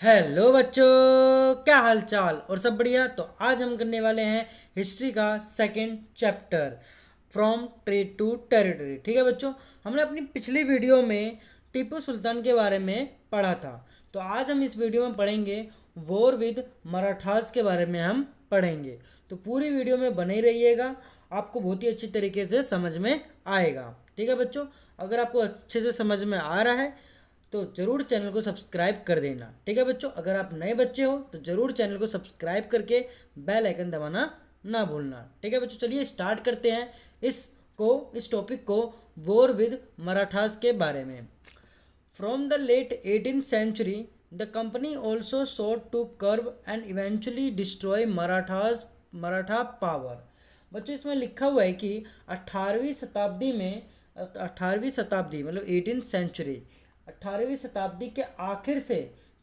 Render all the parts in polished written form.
Hello बच्चों, क्या हाल चाल और सब बढ़िया। तो आज हम करने वाले हैं हिस्ट्री का second chapter from trade to territory. ठीक है बच्चों, हमने अपनी पिछली वीडियो में टीपू सुल्तान के बारे में पढ़ा था। तो आज हम इस वीडियो में पढ़ेंगे वॉर विद मराठास के बारे में हम पढ़ेंगे। तो पूरी वीडियो में बने रहिएगा, आपको बहुत ही अच्छी तरीके से समझ में आएगा। ठीक है बच्चों, अगर आपको अच्छे से समझ में आ रहा है तो ज़रूर चैनल को सब्सक्राइब कर देना। ठीक है बच्चों, अगर आप नए बच्चे हो तो ज़रूर चैनल को सब्सक्राइब करके बेल आइकन दबाना ना भूलना। ठीक है बच्चों, चलिए स्टार्ट करते हैं इस टॉपिक को वॉर विद मराठास के बारे में। From the late 18th century the company also sought to curb and eventually destroy Maratha power. बच्चों इसमें लिखा हुआ है कि 18वीं शताब्दी मतलब 18th सेंचुरी, 18वीं शताब्दी के आखिर से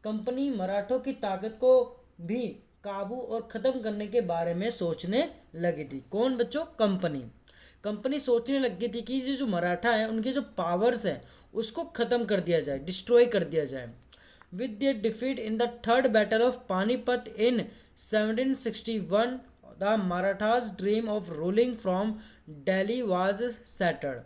कंपनी मराठों की ताकत को भी काबू और ख़त्म करने के बारे में सोचने लगी थी। कौन बच्चों? कंपनी सोचने लगी थी कि ये जो मराठा है उनके जो पावर्स हैं उसको ख़त्म कर दिया जाए, डिस्ट्रॉय कर दिया जाए। With their defeat in the third battle of Panipat in 1761 the Marathas dream of ruling from Delhi was shattered.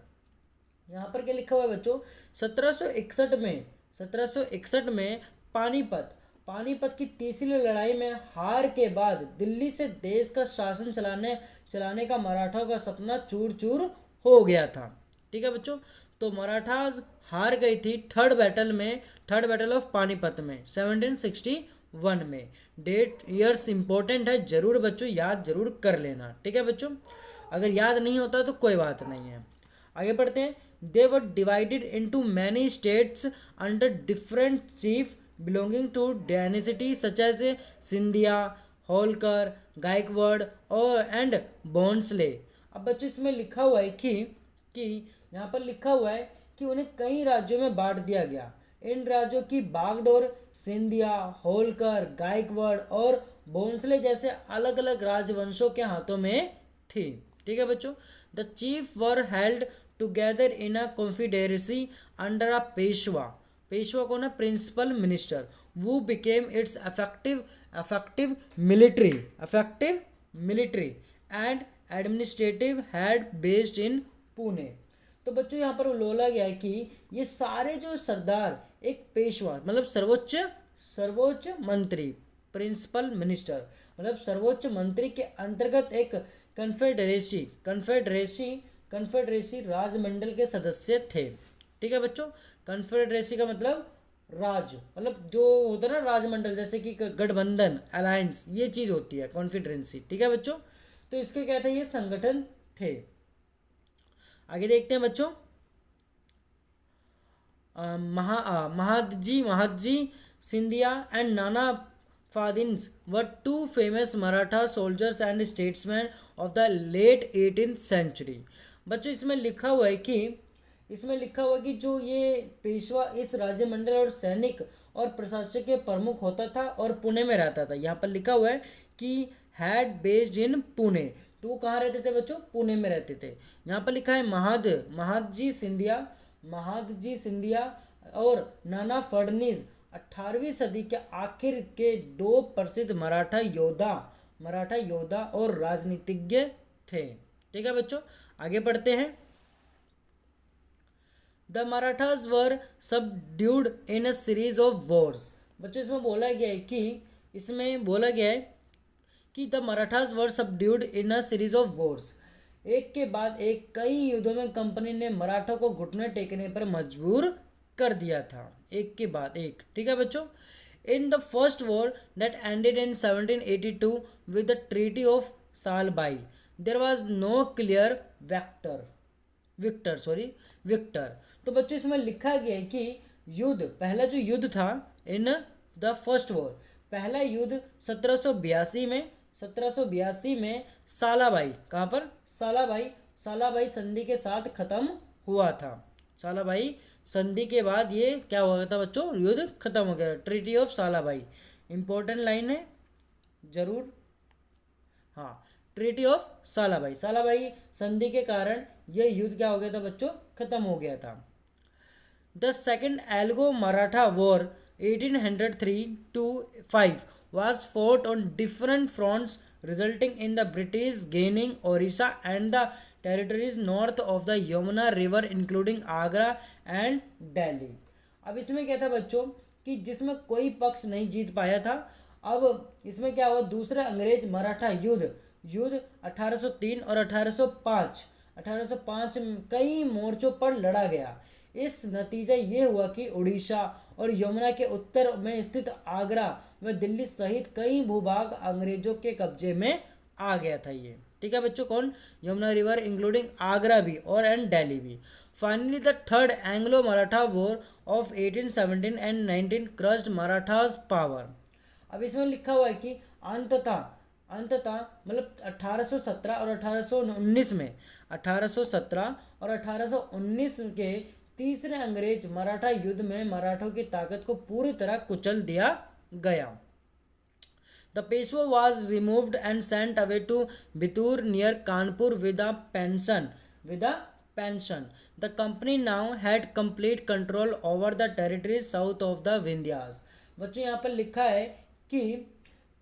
यहाँ पर क्या लिखा हुआ है बच्चों? 1761 में पानीपत की तीसरी लड़ाई में हार के बाद दिल्ली से देश का शासन चलाने का मराठाओं का सपना चूर चूर हो गया था। ठीक है बच्चों, तो मराठास हार गई थी थर्ड बैटल ऑफ पानीपत में 1761 में। डेट ईयर्स इंपॉर्टेंट है, जरूर बच्चों याद जरूर कर लेना। ठीक है बच्चों, अगर याद नहीं होता तो कोई बात नहीं है। आगे बढ़ते हैं। They were divided into many states under different chief belonging to dynasty such as Scindia, Holkar, Gaekwad और एंड बॉन्सले। अब बच्चों इसमें लिखा हुआ है कि यहाँ पर लिखा हुआ है कि उन्हें कई राज्यों में बांट दिया गया। इन राज्यों की बागडोर सिंधिया, होलकर, गायकवाड़ और भोंसले जैसे अलग अलग राजवंशों के हाथों में थी। ठीक है बच्चों, the chief were held together in a confederacy under a Peshwa को ना principal minister who became its effective military and administrative head based in Pune. तो बच्चों यहाँ पर बोला गया है कि ये सारे जो सरदार एक पेशवा मतलब सर्वोच्च मंत्री, प्रिंसिपल मिनिस्टर मतलब सर्वोच्च मंत्री के अंतर्गत एक कन्फेडरेसी राजमंडल के सदस्य थे। ठीक है बच्चों, कन्फेडरेसी का मतलब मतलब जो होता है ना राजमंडल, जैसे कि गठबंधन, अलायंस, ये चीज होती है कॉन्फेडरेंसी। ठीक है बच्चों, तो इसके क्या थे? ये संगठन थे। आगे देखते हैं बच्चों। Mahadji Scindia and Nana Phadnavis were two famous Maratha soldiers and statesman of the late 18th century. बच्चों इसमें लिखा हुआ है कि जो ये पेशवा इस राज्यमंडल और सैनिक और प्रशासकीय प्रमुख होता था और पुणे में रहता था। यहाँ पर लिखा हुआ है कि हैड बेस्ड इन पुणे, तो वो कहाँ रहते थे बच्चों? पुणे में रहते थे। यहाँ पर लिखा है महादजी सिंधिया और नाना फडनीस 18वीं सदी के आखिर के दो प्रसिद्ध मराठा योद्धा और राजनीतिज्ञ थे। ठीक है बच्चों, आगे बढ़ते हैं। The Marathas were subdued in a series of Wars. बच्चों इसमें बोला गया है कि the Marathas were subdued in a series of Wars. एक के बाद एक कई युद्धों में कंपनी ने मराठों को घुटने टेकने पर मजबूर कर दिया था, एक के बाद एक। ठीक है बच्चों, in the first war that ended in 1782 with the treaty of Salbai there was no clear victor. तो बच्चों इसमें लिखा गया है कि पहला जो युद्ध था इन द फर्स्ट वॉर, पहला युद्ध 1782 में सालाबाई, कहाँ पर? सालाबाई संधि के साथ खत्म हुआ था। सालाबाई संधि के बाद ये क्या हुआ था बच्चों? युद्ध खत्म हो गया, ट्रीटी ऑफ सालाबाई। इंपॉर्टेंट लाइन है जरूर, हाँ, ट्रीटी ऑफ सालाबाई संधि के कारण यह युद्ध क्या हो गया था बच्चों? खत्म हो गया था। The second algo Maratha war 1803 to 5 was fought on different fronts, resulting in the British gaining Orissa and the territories north of the Yamuna river, including Agra and Delhi. अब इसमें क्या था बच्चों कि जिसमें कोई पक्ष नहीं जीत पाया था। अब इसमें क्या हुआ, दूसरा अंग्रेज मराठा युद्ध 1803 और 1805 में कई मोर्चों पर लड़ा गया। इस नतीजा ये हुआ कि उड़ीसा और यमुना के उत्तर में स्थित आगरा व दिल्ली सहित कई भूभाग अंग्रेजों के कब्जे में आ गया था ये। ठीक है बच्चों, कौन, यमुना रिवर इंक्लूडिंग आगरा भी और एंड दिल्ली भी। Finally the third Anglo Maratha war of 1817 and 19 crushed Marathas power. अब इसमें लिखा हुआ है कि अंततः मतलब 1817 और 1819 में 1817 और 1819 के तीसरे अंग्रेज मराठा युद्ध में मराठों की ताकत को पूरी तरह कुचल दिया गया। The Peshwa was removed and sent away to Bithur near Kanpur with a pension. The company now had complete control over the territories south of the Vindhyas. बच्चों यहाँ पर लिखा है कि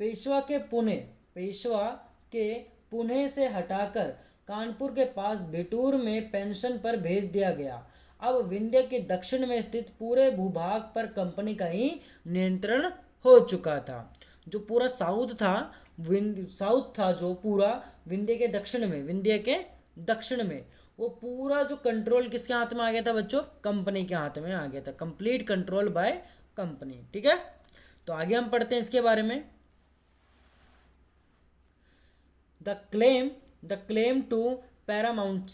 पेशवा के पुणे से हटाकर कानपुर के पास बिटूर में पेंशन पर भेज दिया गया। अब विंध्य के दक्षिण में स्थित पूरे भूभाग पर कंपनी का ही नियंत्रण हो चुका था। जो पूरा साउथ था जो पूरा विंध्य के दक्षिण में वो पूरा जो कंट्रोल किसके हाथ में आ गया था बच्चों, कंपनी के हाथ में आ गया था। Complete control by company. ठीक है, तो आगे हम पढ़ते हैं इसके बारे में। द क्लेम टू पैरामाउंट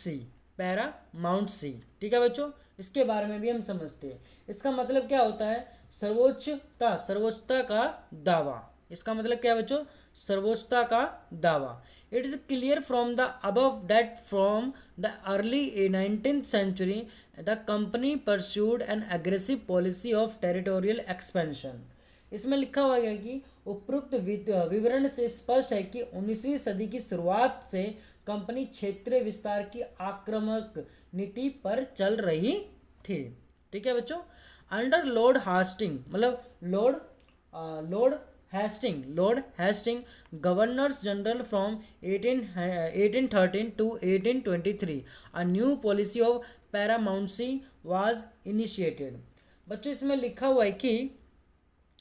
सी। ठीक है बच्चों, इसके बारे में भी हम समझते हैं। इसका मतलब क्या होता है, सर्वोच्चता का दावा। इसका मतलब क्या है बच्चों, सर्वोच्चता का दावा। It is clear from the above that from the early 19th century the company pursued an aggressive policy of territorial expansion. इसमें लिखा हुआ है कि उपरोक्त विवरण से स्पष्ट है कि 19वीं सदी की शुरुआत से कंपनी क्षेत्रीय विस्तार की आक्रामक नीति पर चल रही थी। ठीक है बच्चों, under Lord Hastings governors general from 1813 to 1823 a new policy of paramountcy was initiated. बच्चों इसमें लिखा हुआ है कि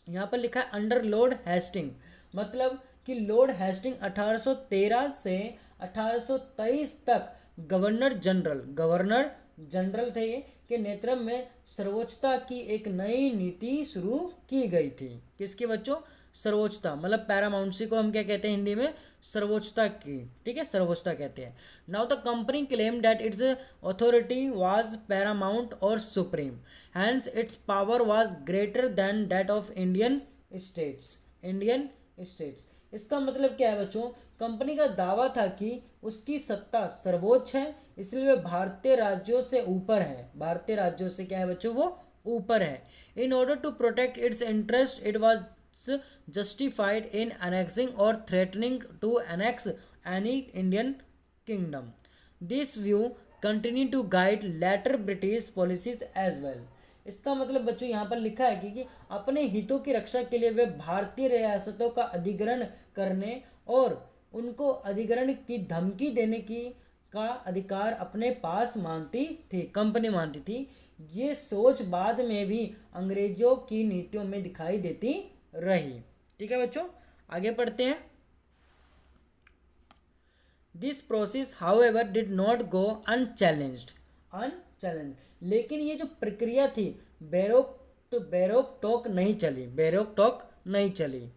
यहाँ पर लिखा है अंडर लॉर्ड हेस्टिंग, मतलब कि लॉर्ड हेस्टिंग 1813 से 1823 तक गवर्नर जनरल थे के नेतृत्व में सर्वोच्चता की एक नई नीति शुरू की गई थी। किसकी बच्चों, सर्वोच्चता, मतलब पैरामाउंसी को हम क्या कहते हैं हिंदी में, सर्वोच्चता की। ठीक है, सर्वोच्चता कहते हैं। Now the company claim that its authority was paramount और supreme, hence its power was greater than that of Indian states. इसका मतलब क्या है बच्चों, कंपनी का दावा था कि उसकी सत्ता सर्वोच्च है, इसलिए वह भारतीय राज्यों से ऊपर है। भारतीय राज्यों से क्या है बच्चों, वो ऊपर है। In order to protect its interest it was justified in annexing or threatening to annex any Indian kingdom. This view continued to guide later British policies as well. इसका मतलब बच्चों यहाँ पर लिखा है कि अपने हितों की रक्षा के लिए वे भारतीय रियासतों का अधिग्रहण करने और उनको अधिग्रहण की धमकी देने का अधिकार अपने पास मानती थी, कंपनी मानती थी। ये सोच बाद में भी अंग्रेजों की नीतियों में दिखाई देती रही। ठीक है बच्चों, आगे पढ़ते हैं। This process however did not go unchallenged. लेकिन ये जो प्रक्रिया थी बैरोक टॉक नहीं चली।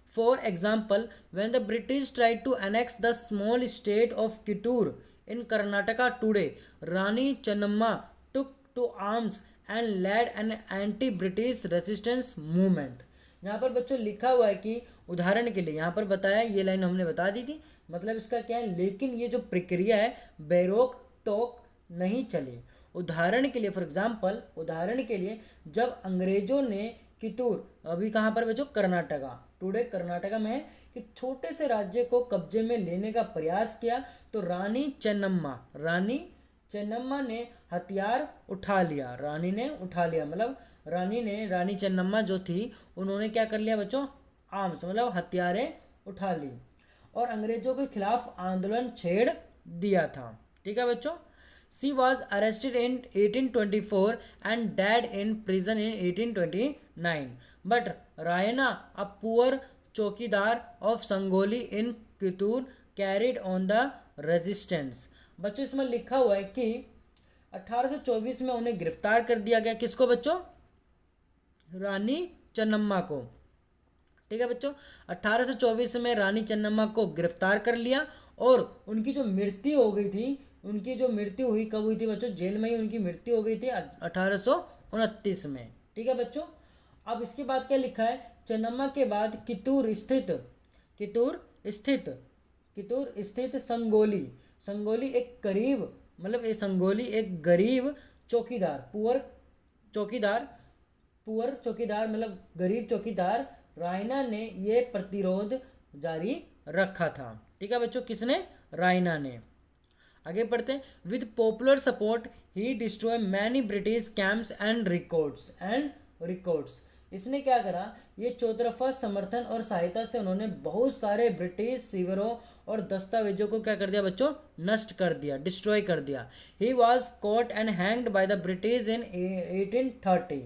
For example, when the British tried to annex the small state of Kittur in Karnataka today, Rani Channamma took to arms and led an anti British resistance movement. यहाँ पर बच्चों लिखा हुआ है कि उदाहरण के लिए यहाँ पर बताया, ये लाइन हमने बता दी थी, मतलब इसका क्या है, लेकिन ये जो प्रक्रिया है बैरोक टॉक नहीं चली। उदाहरण के लिए, फॉर एग्जाम्पल, उदाहरण के लिए जब अंग्रेजों ने कितूर, अभी कहाँ पर बच्चों, कर्नाटका, टुडे कर्नाटका में है, कि छोटे से राज्य को कब्जे में लेने का प्रयास किया, तो रानी चेन्नम्मा ने हथियार उठा लिया। रानी ने उठा लिया, मतलब रानी चन्नम्मा जो थी उन्होंने क्या कर लिया बच्चों, आर्म्स मतलब हथियारें उठा ली और अंग्रेजों के खिलाफ आंदोलन छेड़ दिया था। ठीक है बच्चों। She was arrested in 1824 and died in prison in 1829, but Rayanna, a poor chowkidar of Sangolli in Kittur, carried on the resistance। बच्चों इसमें लिखा हुआ है कि 1824 में उन्हें गिरफ्तार कर दिया गया। किसको बच्चों? रानी चन्नम्मा को। ठीक है बच्चों, 1824 में रानी चन्नम्मा को गिरफ्तार कर लिया और उनकी जो मृत्यु हो गई थी, उनकी जो मृत्यु हुई कब हुई थी बच्चों? जेल में ही उनकी मृत्यु हो गई थी 1829 में। ठीक है बच्चों। अब इसके बाद क्या लिखा है? चन्नम्मा के बाद कितूर स्थित संगोली एक गरीब मतलब ये संगोली एक गरीब चौकीदार पुअर चौकीदार मतलब गरीब चौकीदार रायना ने ये प्रतिरोध जारी रखा था। ठीक है बच्चों, किसने? रायना ने। आगे पढ़ते हैं। With popular support he destroy many British camps and records. इसने क्या करा? ये चौतरफा समर्थन और सहायता से उन्होंने बहुत सारे ब्रिटिश शिविरों और दस्तावेजों को क्या कर दिया बच्चों? नष्ट कर दिया, डिस्ट्रॉय कर दिया। He was caught and hanged by the British in 1830।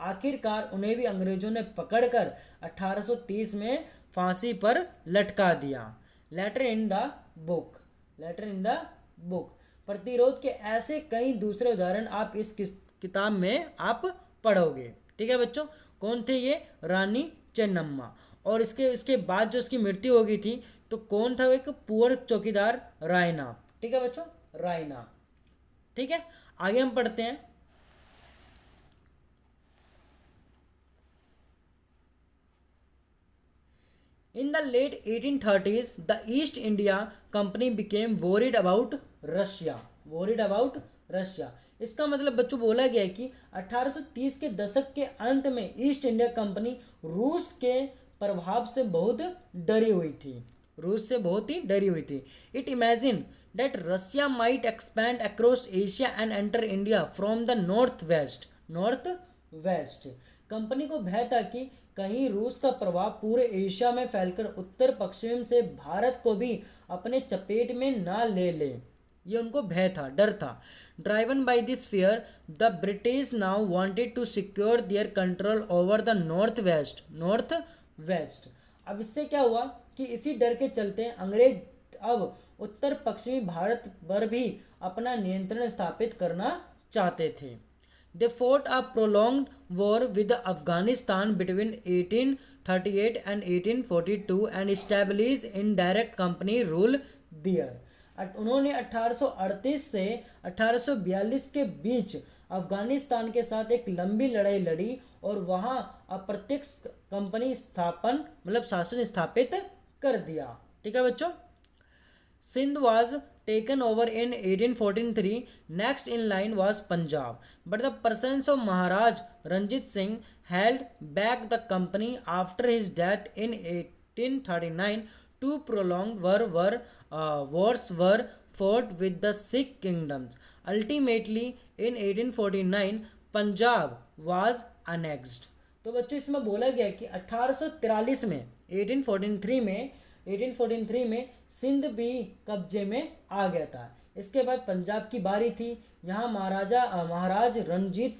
आखिरकार उन्हें भी अंग्रेजों ने पकड़कर 1830 में फांसी पर लटका दिया। Later in the book. प्रतिरोध के ऐसे कई दूसरे उदाहरण आप इस किताब में आप पढ़ोगे। ठीक है बच्चों। कौन थे ये? रानी चेन्नम्मा। और इसके बाद जो उसकी मृत्यु हो गई थी तो कौन था? एक पुअर चौकीदार रायना। ठीक है बच्चों, रायना। ठीक है, आगे हम पढ़ते हैं। In the late 1830s, the East India Company became worried about Russia। इसका मतलब बच्चों बोला गया है कि 1830 के दशक के अंत में ईस्ट इंडिया कंपनी रूस के प्रभाव से बहुत डरी हुई थी। It imagined that Russia might expand across Asia and enter India from the northwest। Company को भय था कि कहीं रूस का प्रभाव पूरे एशिया में फैलकर उत्तर पश्चिम से भारत को भी अपने चपेट में ना ले ले। ये उनको भय था, डर था। Driven by this fear the British now wanted to secure their control over the north west. अब इससे क्या हुआ कि इसी डर के चलते अंग्रेज अब उत्तर पश्चिमी भारत पर भी अपना नियंत्रण स्थापित करना चाहते थे। They fought a prolonged war with Afghanistan between 1838 and 1842 and established indirect company rule there। उन्होंने 1838 से 1842 के बीच अफगानिस्तान के साथ एक लंबी लड़ाई लड़ी और वहाँ अप्रत्यक्ष कंपनी स्थापन मतलब शासन स्थापित कर दिया। ठीक है बच्चों। Sindh was taken over in 1843. Next in line was Punjab, but the presence of Maharaj Ranjit Singh held back the company after his death in 1839. Two prolonged wars were fought with the Sikh kingdoms. Ultimately, in 1849, Punjab was annexed। तो बच्चों इसमें बोला गया कि 1843 में 1843 में सिंध भी कब्जे में आ गया था। इसके बाद पंजाब की बारी थी। यहाँ महाराज रणजीत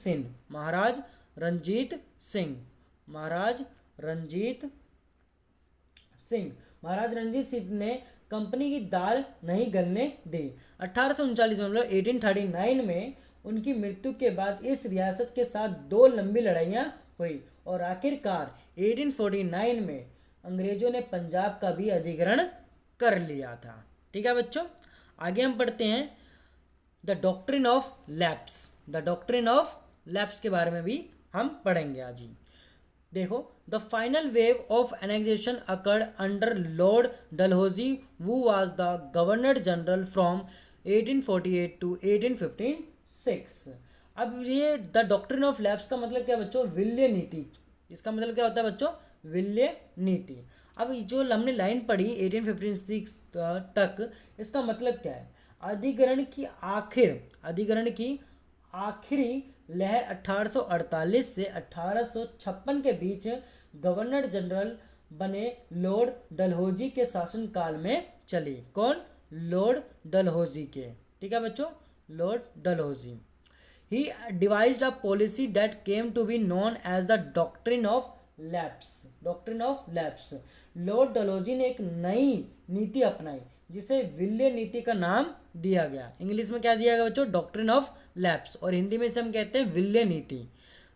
सिंह ने कंपनी की दाल नहीं गलने दी। 1839 में मतलब 1839 में उनकी मृत्यु के बाद इस रियासत के साथ 2 लंबी लड़ाइयाँ हुई और आखिरकार 1849 में अंग्रेजों ने पंजाब का भी अधिग्रहण कर लिया था। ठीक है बच्चों, आगे हम पढ़ते हैं द डॉक्ट्रिन ऑफ लैप्स के बारे में भी हम पढ़ेंगे आज ही। देखो, the final wave of annexation occurred under Lord Dalhousie who was the governor general from 1848 to 1856। अब ये द डॉक्ट्रिन ऑफ लैप्स का मतलब क्या बच्चों? विल्य नीति। इसका मतलब क्या होता है बच्चों? विल्य नीति। अब जो हमने लाइन पढ़ी 1856 तक, इसका मतलब क्या है? अधिग्रहण की आखिरी लहर 1848 से 1856 के बीच गवर्नर जनरल बने लॉर्ड डलहौजी के शासनकाल में चली। कौन? लॉर्ड डलहौजी के। ठीक है बच्चों, Lord Dalhousie. He devised a policy that came to be known as the doctrine of lapse. Doctrine of lapse. Lord Dalhousie ने एक नई नीति अपनाई जिसे विल्य नीति का नाम दिया गया। इंग्लिश में क्या दिया गया बच्चों? डॉक्ट्रिन ऑफ लैप्स, और हिंदी में इसे हम कहते हैं विल्य नीति।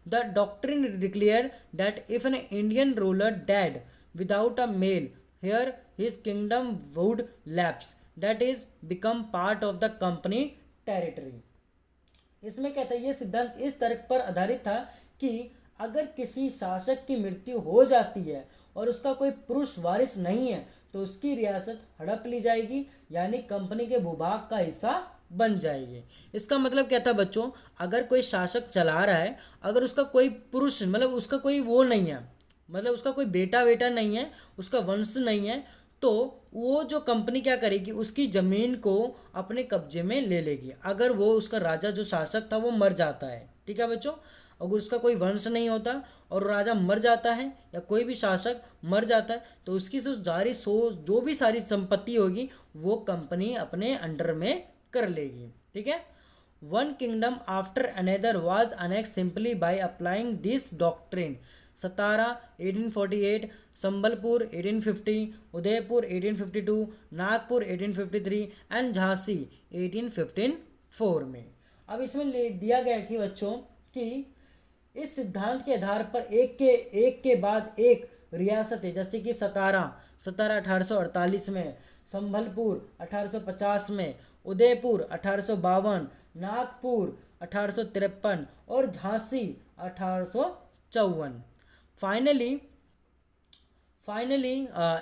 The doctrine declare that if an Indian ruler dead without a male here his kingdom would lapse, that is become part of the company territory। इसमें कहता है, ये सिद्धांत इस तर्क पर आधारित था कि अगर किसी शासक की मृत्यु हो जाती है और उसका कोई पुरुष वारिस नहीं है तो उसकी रियासत हड़प ली जाएगी, यानी कंपनी के भूभाग का हिस्सा बन जाएगी। इसका मतलब क्या था बच्चों? अगर कोई शासक चला रहा है, अगर उसका कोई पुरुष मतलब उसका कोई वो नहीं है, मतलब उसका कोई बेटा नहीं है, उसका वंश नहीं है, तो वो जो कंपनी क्या करेगी, उसकी ज़मीन को अपने कब्जे में ले लेगी। अगर वो उसका राजा जो शासक था वो मर जाता है, ठीक है बच्चों, अगर उसका कोई वंश नहीं होता और राजा मर जाता है या कोई भी शासक मर जाता है तो उसकी जो भी सारी संपत्ति होगी वो कंपनी अपने अंडर में कर लेगी। ठीक है। One kingdom after another was annex simply by applying this doctrine. Satara 1848, Sambalpur 1850, Udaipur 1852, Nagpur 1853 and Jhansi 1854 में। अब इसमें दिया गया कि बच्चों कि इस सिद्धांत के आधार पर एक के बाद एक रियासत है, जैसे कि सतारा 1848 में, संबलपुर 1850 में, उदयपुर 1852, नागपुर 1853 और Jhansi 1854। Finally,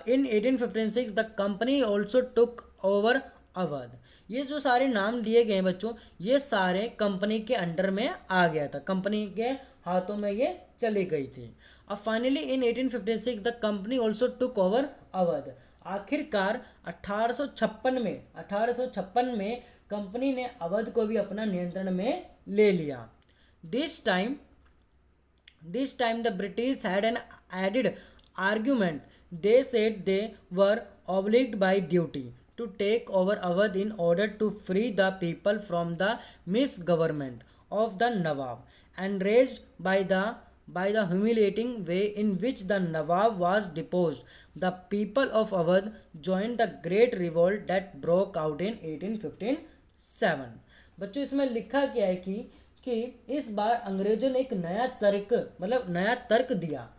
in 1856 the company also took over Awadh. ये जो सारे नाम दिए गए हैं बच्चों, ये सारे कंपनी के अंडर में आ गया था, कंपनी के हाथों में ये चली गई थी। अब finally in 1856 the company also took over Awadh. आखिरकार 1856 में कंपनी ने अवध को भी अपना नियंत्रण में ले लिया। This time the British had an added argument. They said they were obliged by duty to take over Awadh in order to free the people from the misgovernment of the Nawab, enraged by the humiliating way in which the Nawab was deposed. The people of Awadh joined the great revolt that broke out in 1857। बच्चों इसमें लिखा क्या है कि इस बार अंग्रेजों ने एक नया तर्क दिया।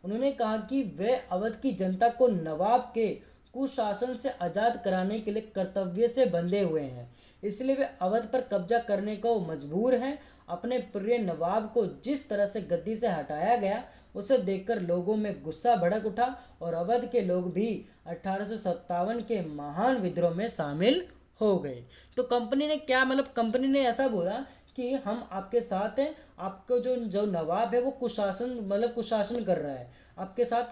उन्होंने कहा कि वे अवध की जनता को नवाब के कुशासन से आज़ाद कराने के लिए कर्तव्य से बंधे हुए हैं, इसलिए वे अवध पर कब्जा करने को मजबूर हैं। अपने प्रिय नवाब को जिस तरह से गद्दी से हटाया गया उसे देखकर लोगों में गुस्सा भड़क उठा और अवध के लोग भी 1857 के महान विद्रोह में शामिल हो गए। तो कंपनी ने ऐसा बोला कि हम आपके साथ हैं, आपको जो नवाब है वो कुशासन कर रहा है, आपके साथ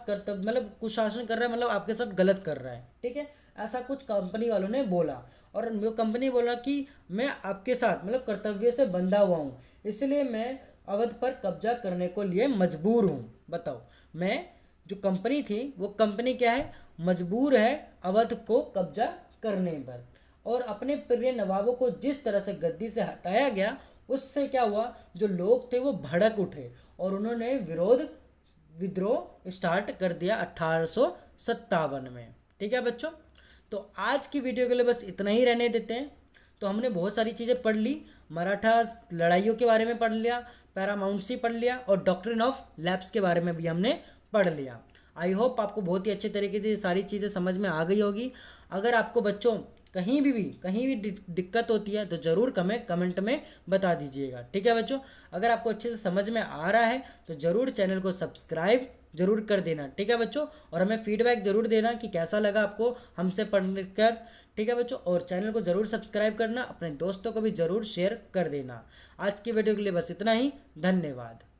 कुशासन कर रहा है, आपके साथ गलत कर रहा है। ठीक है, ऐसा कुछ कंपनी वालों ने बोला और वो कंपनी बोला कि मैं आपके साथ कर्तव्य से बंधा हुआ हूँ, इसलिए मैं अवध पर कब्जा करने को लिए मजबूर हूँ। बताओ, मैं जो कंपनी थी वो कंपनी क्या है, मजबूर है अवध को कब्जा करने पर। और अपने प्रिय नवाबों को जिस तरह से गद्दी से हटाया गया उससे क्या हुआ, जो लोग थे वो भड़क उठे और उन्होंने विद्रोह स्टार्ट कर दिया 1857 में। ठीक है बच्चों, तो आज की वीडियो के लिए बस इतना ही रहने देते हैं। तो हमने बहुत सारी चीज़ें पढ़ ली, मराठा लड़ाइयों के बारे में पढ़ लिया, पैरामाउंट्सी पढ़ लिया और डॉक्ट्रिन ऑफ लैप्स के बारे में भी हमने पढ़ लिया। आई होप आपको बहुत ही अच्छे तरीके से ये सारी चीज़ें समझ में आ गई होगी। अगर आपको बच्चों कहीं भी दिक्कत होती है तो ज़रूर कमेंट में बता दीजिएगा। ठीक है बच्चों, अगर आपको अच्छे से समझ में आ रहा है तो ज़रूर चैनल को सब्सक्राइब जरूर कर देना। ठीक है बच्चों, और हमें फीडबैक जरूर देना कि कैसा लगा आपको हमसे पढ़कर। ठीक है बच्चों, और चैनल को ज़रूर सब्सक्राइब करना, अपने दोस्तों को भी ज़रूर शेयर कर देना। आज की वीडियो के लिए बस इतना ही, धन्यवाद।